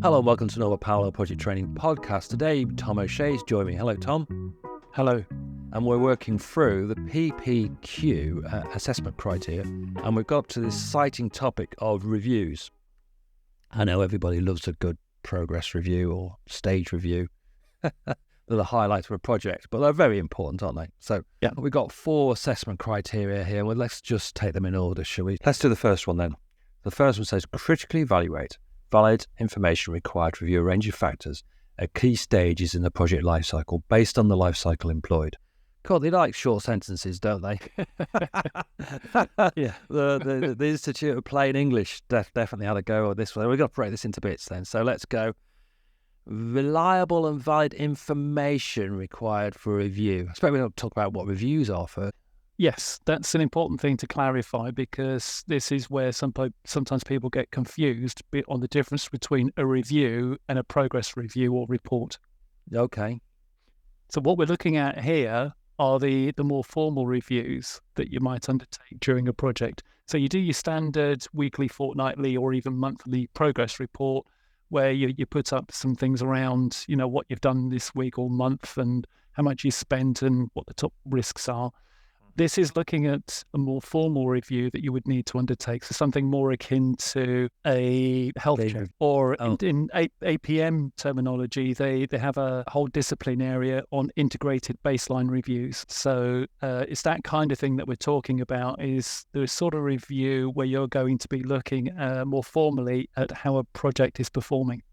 Hello and welcome to another Parallel Project Training podcast. Today, Tom O'Shea's joining me. Hello, Tom. Hello. And we're working through the PPQ assessment criteria, and we've got to this exciting topic of reviews. I know everybody loves a good progress review or stage review. They're the highlights of a project, but they're very important, aren't they? So Yeah. we've got 4 assessment criteria here. Well, let's just take them in order, shall we? Let's do the first one then. The first one says critically evaluate valid information required to review a range of factors at key stages in the project lifecycle based on the lifecycle employed. God, they like short sentences, don't they? Yeah. The Institute of Plain English definitely had a go at this one. We've got to break this into bits then. So let's go. Reliable and valid information required for review. I expect we don't talk about what reviews are first. Yes, that's an important thing to clarify because this is where sometimes people get confused on the difference between a review and a progress review or report. Okay. So what we're looking at here are the more formal reviews that you might undertake during a project. So you do your standard weekly, fortnightly, or even monthly progress report where you put up some things around, what you've done this week or month and how much you spent and what the top risks are. This is looking at a more formal review that you would need to undertake. So something more akin to a health check or in APM terminology, they have a whole discipline area on integrated baseline reviews. So it's that kind of thing that we're talking about is the sort of review where you're going to be looking more formally at how a project is performing.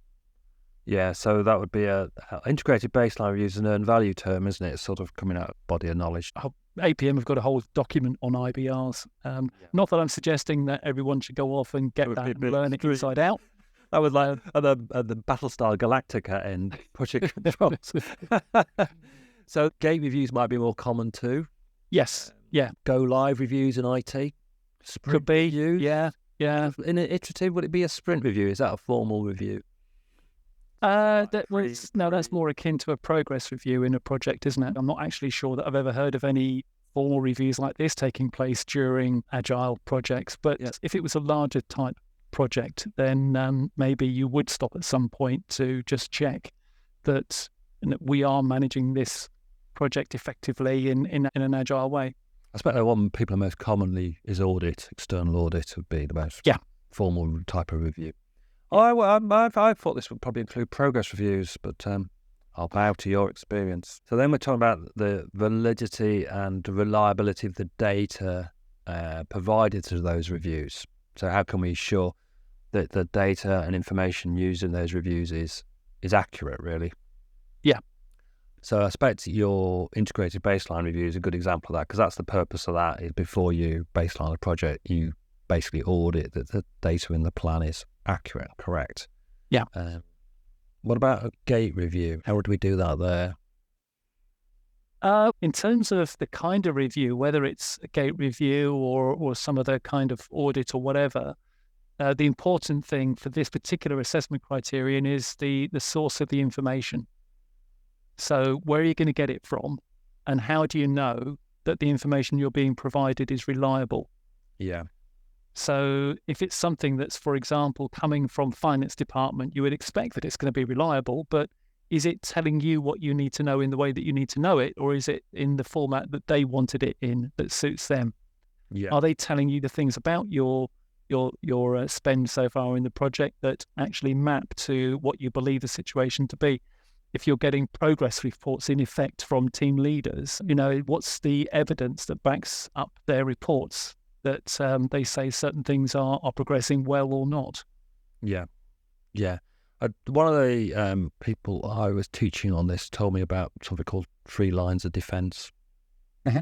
Yeah, so that would be a integrated baseline review is an earned value term, isn't it? It's sort of coming out of body of knowledge. APM have got a whole document on IBRs. Not that I'm suggesting that everyone should go off and get that and learn it inside out. That was like at the Battlestar Galactica end, project controls. So gate reviews might be more common too. Yes, yeah. Go live reviews in IT. Sprint Could be, reviews. yeah. In an iterative, would it be a sprint review? Is that a formal review? That's more akin to a progress review in a project, isn't it? I'm not actually sure that I've ever heard of any formal reviews like this taking place during agile projects. But yes, if it was a larger type project, then maybe you would stop at some point to just check that we are managing this project effectively in an agile way. I expect the one people are most commonly is audit. External audit would be the most formal type of review. I thought this would probably include progress reviews, but I'll bow to your experience. So then we're talking about the validity and reliability of the data provided to those reviews. So how can we ensure that the data and information used in those reviews is accurate, really? Yeah. So I expect your integrated baseline review is a good example of that, because that's the purpose of that, is before you baseline a project, you basically audit that the data in the plan is accurate, correct. Yeah. What about a gate review? How would we do that there? In terms of the kind of review, whether it's a gate review or some other kind of audit or whatever, the important thing for this particular assessment criterion is the source of the information. So where are you going to get it from? And how do you know that the information you're being provided is reliable? Yeah. So if it's something that's, for example, coming from finance department, you would expect that it's going to be reliable, but is it telling you what you need to know in the way that you need to know it, or is it in the format that they wanted it in that suits them? Yeah. Are they telling you the things about your spend so far in the project that actually map to what you believe the situation to be? If you're getting progress reports in effect from team leaders, what's the evidence that backs up their reports that they say certain things are progressing well or not? Yeah. One of the people I was teaching on this told me about something called 3 lines of defense. Uh-huh.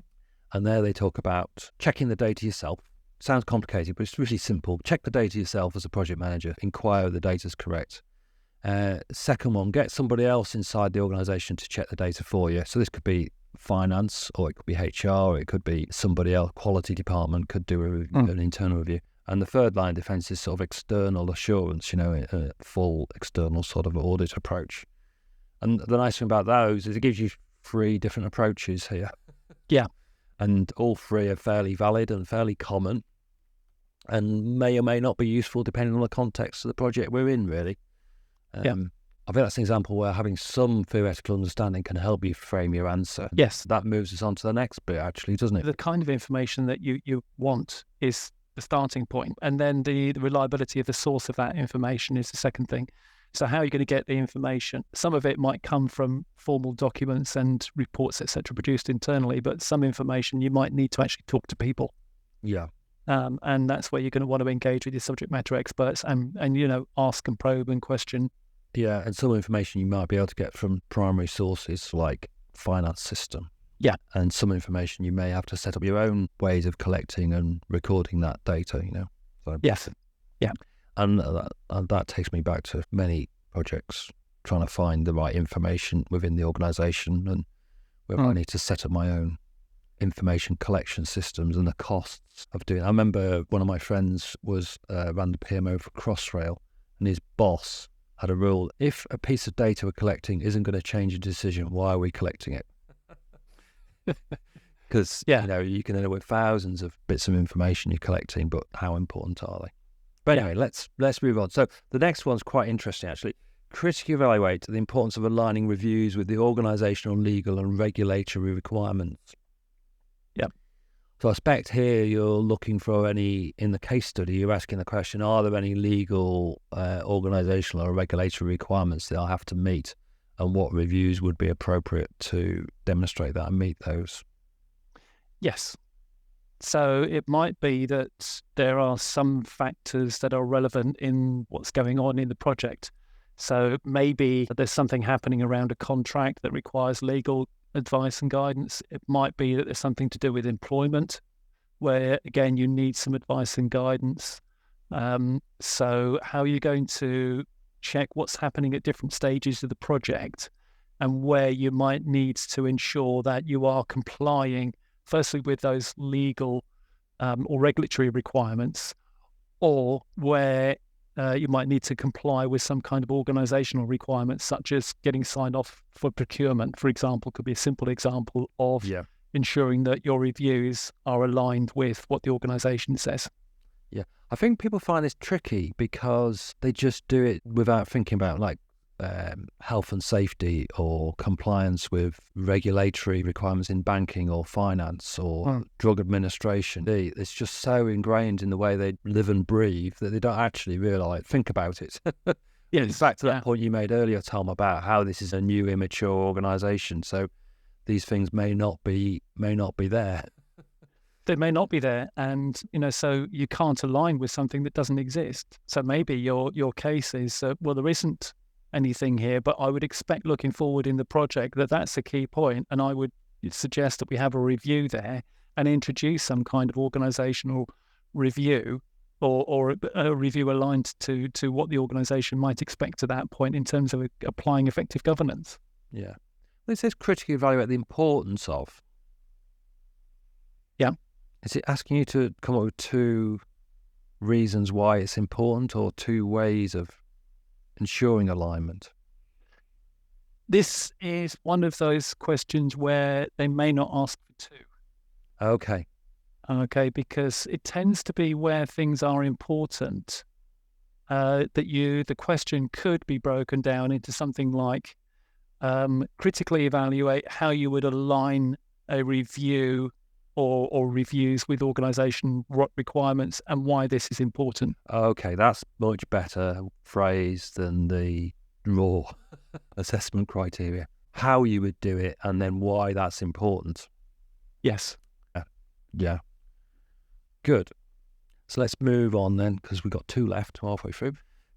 And there they talk about checking the data yourself. Sounds complicated, but it's really simple. Check the data yourself as a project manager. Inquire if the data's correct. Second one, get somebody else inside the organisation to check the data for you. So this could be finance, or it could be HR, or it could be somebody else. Quality department could do an internal review. And the third line of defence is sort of external assurance, a full external sort of audit approach. And the nice thing about those is it gives you 3 different approaches here. Yeah. And all 3 are fairly valid and fairly common, and may or may not be useful depending on the context of the project we're in, really. I think that's an example where having some theoretical understanding can help you frame your answer. Yes. That moves us on to the next bit, actually, doesn't it? The kind of information that you want is the starting point, and then the reliability of the source of that information is the second thing. So how are you going to get the information? Some of it might come from formal documents and reports, etc., produced internally, but some information you might need to actually talk to people. Yeah. And that's where you're going to want to engage with your subject matter experts and ask and probe and question. Yeah, and some information you might be able to get from primary sources like finance system. Yeah. And some information you may have to set up your own ways of collecting and recording that data, So, yes. Yeah. And that takes me back to many projects trying to find the right information within the organisation, and where I need to set up my own information collection systems and the costs of doing it. I remember one of my friends ran the PMO for Crossrail, and his boss had a rule: if a piece of data we're collecting isn't going to change a decision, why are we collecting it? Because you can end up with thousands of bits of information you're collecting, but how important are they? But anyway, let's move on. So the next one's quite interesting, actually. Critically evaluate the importance of aligning reviews with the organisational, legal and regulatory requirements. Yeah. So I expect here you're looking for in the case study, you're asking the question, are there any legal, organisational or regulatory requirements that I have to meet, and what reviews would be appropriate to demonstrate that and meet those? Yes. So it might be that there are some factors that are relevant in what's going on in the project. So maybe there's something happening around a contract that requires legal advice and guidance. It might be that there's something to do with employment, where, again, you need some advice and guidance. So how are you going to check what's happening at different stages of the project, and where you might need to ensure that you are complying firstly with those legal or regulatory requirements, or where you might need to comply with some kind of organisational requirements, such as getting signed off for procurement, for example, could be a simple example of ensuring that your reviews are aligned with what the organisation says. Yeah, I think people find this tricky because they just do it without thinking about health and safety or compliance with regulatory requirements in banking or finance or drug administration. It's just so ingrained in the way they live and breathe that they don't actually think about it. Yes, back to that point you made earlier, Tom, about how this is a new, immature organisation. So these things may not be there. They may not be there, and so you can't align with something that doesn't exist. So maybe your case is there isn't anything here, but I would expect looking forward in the project that's a key point, and I would suggest that we have a review there and introduce some kind of organisational review or a review aligned to what the organisation might expect at that point in terms of applying effective governance. Yeah. It says critically evaluate the importance of. Yeah. Is it asking you to come up with two reasons why it's important, or two ways of ensuring alignment? This is one of those questions where they may not ask for two. Okay, because it tends to be where things are important, that the question could be broken down into something like critically evaluate how you would align a review or reviews with organisation requirements and why this is important. Okay, that's much better phrase than the raw assessment criteria. How you would do it and then why that's important. Yes. Yeah. Good. So let's move on then, because we've got two left halfway through.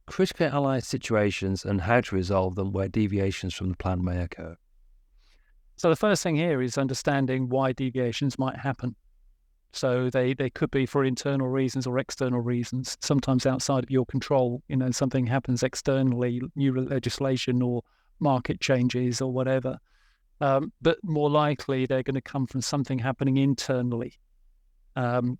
Critically analyse situations and how to resolve them where deviations from the plan may occur. So the first thing here is understanding why deviations might happen. So they could be for internal reasons or external reasons, sometimes outside of your control. Something happens externally, new legislation or market changes or whatever. But more likely, they're going to come from something happening internally.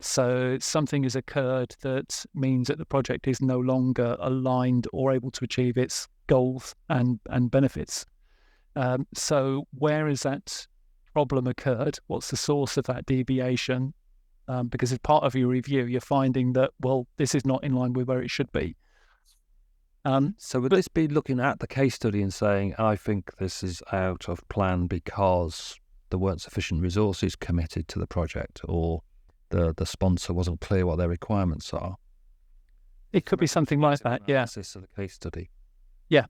So something has occurred that means that the project is no longer aligned or able to achieve its goals and benefits. So where has that problem occurred? What's the source of that deviation? Because as part of your review, you're finding that, this is not in line with where it should be. So would this be looking at the case study and saying, I think this is out of plan because there weren't sufficient resources committed to the project, or the sponsor wasn't clear what their requirements are? It could be something like that, yeah. Analysis of the case study. Yeah,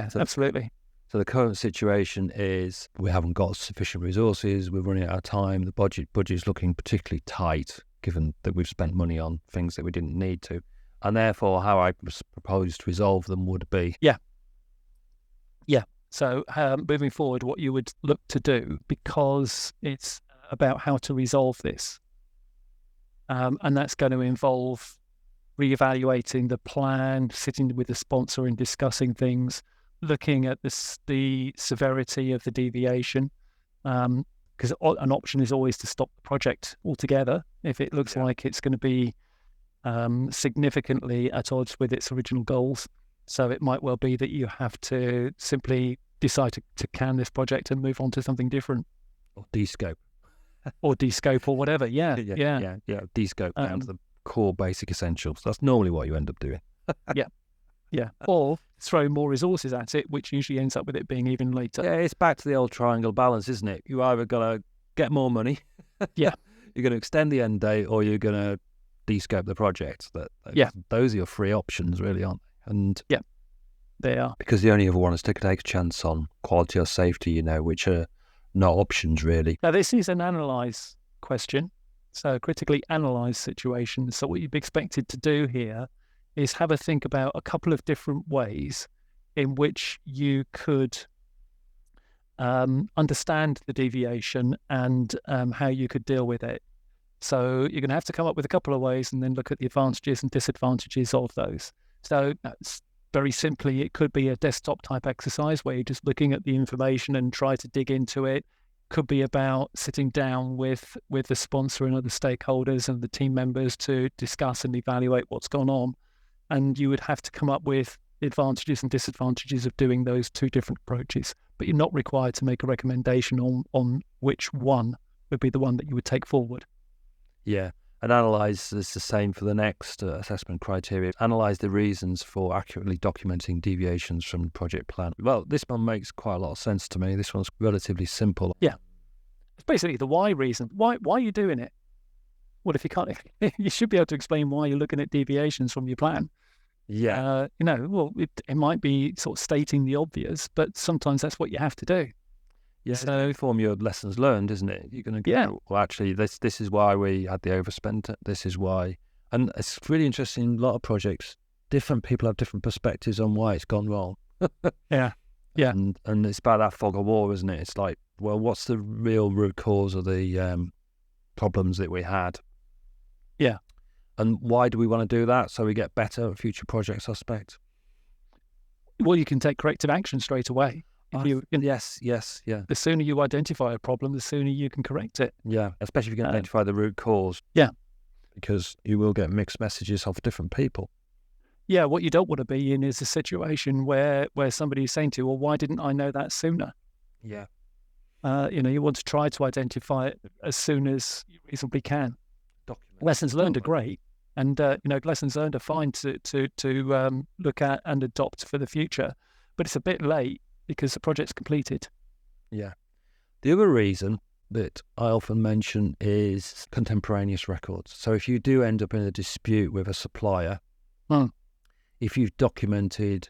So- absolutely. So the current situation is we haven't got sufficient resources, we're running out of time, the budget is looking particularly tight, given that we've spent money on things that we didn't need to. And therefore, how I propose to resolve them would be... Yeah. So moving forward, what you would look to do, because it's about how to resolve this, and that's going to involve reevaluating the plan, sitting with the sponsor and discussing things, looking at the severity of the deviation, because an option is always to stop the project altogether if it looks like it's going to be significantly at odds with its original goals. So it might well be that you have to simply decide to can this project and move on to something different. Or descope. Or descope or whatever. Yeah. Descope down to the core basic essentials. That's normally what you end up doing. Yeah. Or throw more resources at it, which usually ends up with it being even later. Yeah, it's back to the old triangle balance, isn't it? You either got to get more money. Yeah. You're going to extend the end date, or you're going to descope the project. Those are your three options, really, aren't they? And they are. Because the only other one is to take a chance on quality or safety, which are not options, really. Now, this is an analyse question. So critically analyse situations. So what you'd be expected to do here is have a think about a couple of different ways in which you could understand the deviation and how you could deal with it. So you're going to have to come up with a couple of ways and then look at the advantages and disadvantages of those. So that's very simply, it could be a desktop type exercise where you're just looking at the information and try to dig into it. Could be about sitting down with the sponsor and other stakeholders and the team members to discuss and evaluate what's gone on. And you would have to come up with the advantages and disadvantages of doing those two different approaches. But you're not required to make a recommendation on which one would be the one that you would take forward. Yeah. And analyse is the same for the next assessment criteria. Analyse the reasons for accurately documenting deviations from the project plan. Well, this one makes quite a lot of sense to me. This one's relatively simple. Yeah. It's basically the why reason. Why are you doing it? Well, if you can't, you should be able to explain why you're looking at deviations from your plan. Yeah. It might be sort of stating the obvious, but sometimes that's what you have to do. Yeah, so form your lessons learned, isn't it? You're going to go, well, actually, this is why we had the overspend. This is why. And it's really interesting. A lot of projects, different people have different perspectives on why it's gone wrong. Yeah. And it's about that fog of war, isn't it? It's like, well, what's the real root cause of the problems that we had? Yeah. And why do we want to do that? So we get better at future projects, I suspect. Well, you can take corrective action straight away. Yes. The sooner you identify a problem, the sooner you can correct it. Yeah, especially if you can identify the root cause. Yeah. Because you will get mixed messages off different people. Yeah, what you don't want to be in is a situation where somebody is saying to you, well, why didn't I know that sooner? Yeah. You want to try to identify it as soon as you reasonably can. Lessons learned are great. And, lessons learned are fine to look at and adopt for the future. But it's a bit late because the project's completed. Yeah. The other reason that I often mention is contemporaneous records. So if you do end up in a dispute with a supplier, if you've documented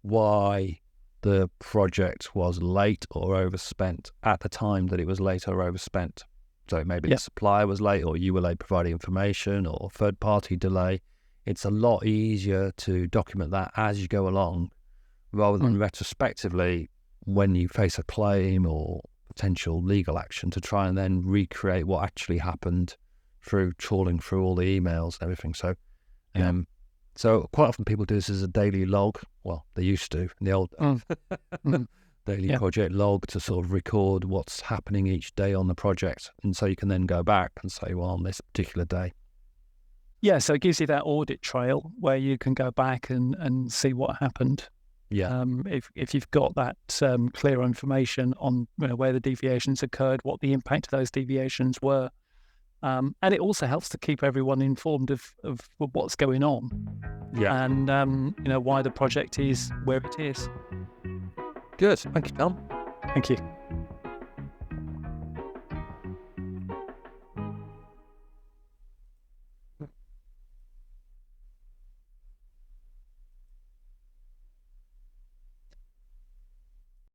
why the project was late or overspent at the time that it was late or overspent, so maybe the supplier was late or you were late providing information or third-party delay, it's a lot easier to document that as you go along rather than retrospectively when you face a claim or potential legal action to try and then recreate what actually happened through trawling through all the emails and everything. So so quite often people do this as a daily log. Well, they used to in the old daily project log to sort of record what's happening each day on the project. And so you can then go back and say, well, on this particular day. Yeah, so it gives you that audit trail where you can go back and see what happened. Yeah. If you've got that clear information on where the deviations occurred, what the impact of those deviations were, And it also helps to keep everyone informed of what's going on, and why the project is where it is. Good. Thank you, Tom. Thank you.